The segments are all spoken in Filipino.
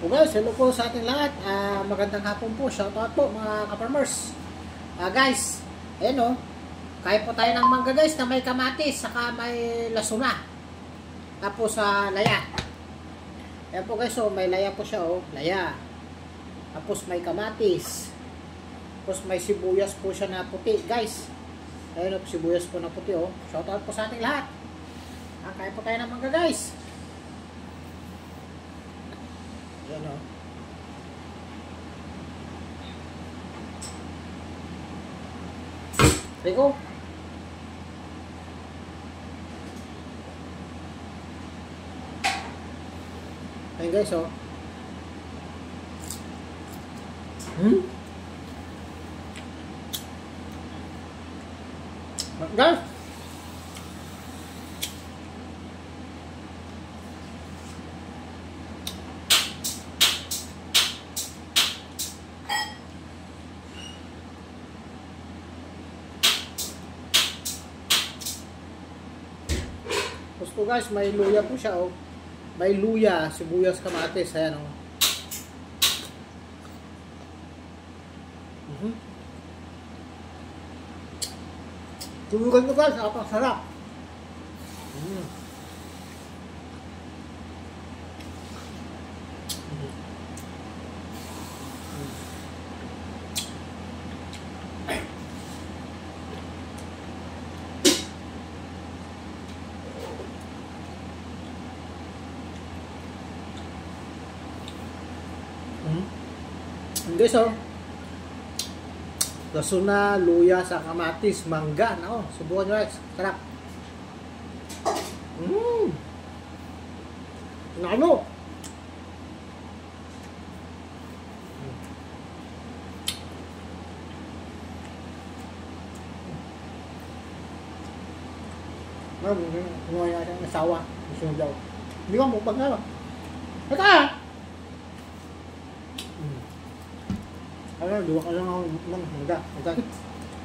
So guys, hello po sa ating lahat. Magandang hapon po. Shoutout po mga ka-farmers. Guys, ayan o. Kain po tayo ng mangga guys na may kamatis saka may lasuna. Tapos sa laya. Ayan po guys, may laya po siya o. Laya. Tapos may kamatis. Tapos may sibuyas po siya na puti guys. Ayan o, sibuyas po na puti o. Shoutout po sa ating lahat. Kain po tayo ng mangga guys. Ayan o. Rico. Ayan guys o. Guys. Gusto guys, may luya po siya oh. May luya, sibuyas, kamatis, ayan oh. Tulugan ko guys, napakasarap. Guys oh, lasuna, luya, sa kamatis, mangga, no, subukan nyo guys, sarap. Ano? Ngayon natin ang asawa, gusto nyo daw. Hindi ko mukbang nga ba? Teka! Ano, duwa ka lang ako ng mangga.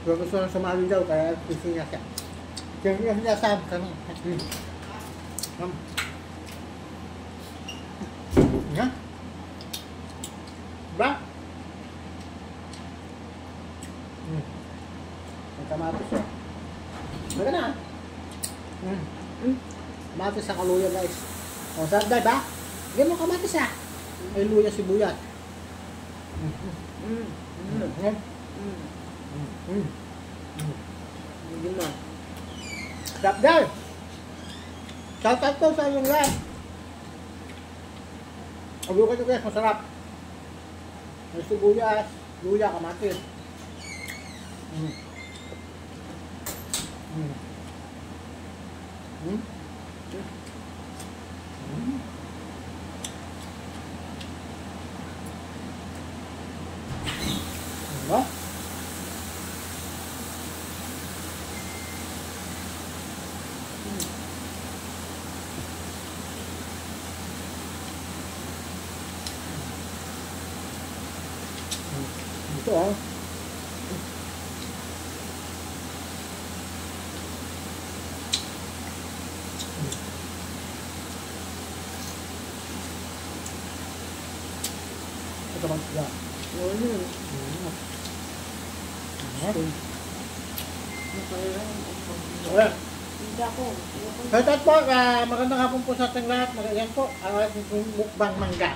Pero gusto lang sumali daw, kaya gusto niya siya. Kaya niya sinasab ka na. Nga? Ba? May kamatis siya. Baga na. Kamatis sa kaluya guys. O, sarap dahil ba? Bigyan mo kamatis ah. May luya, sibuyas. Hindi mo. Sarap dahil. Shoutout po sa inyong lahat. Abukan nyo guys, masarap. May sibuyas, luya, kamatis. Diba? Ito ah. Ito bang sila? Shoutout po, magandang hapon po sa ating lahat. Magandang po, ang ating mukbang mangga.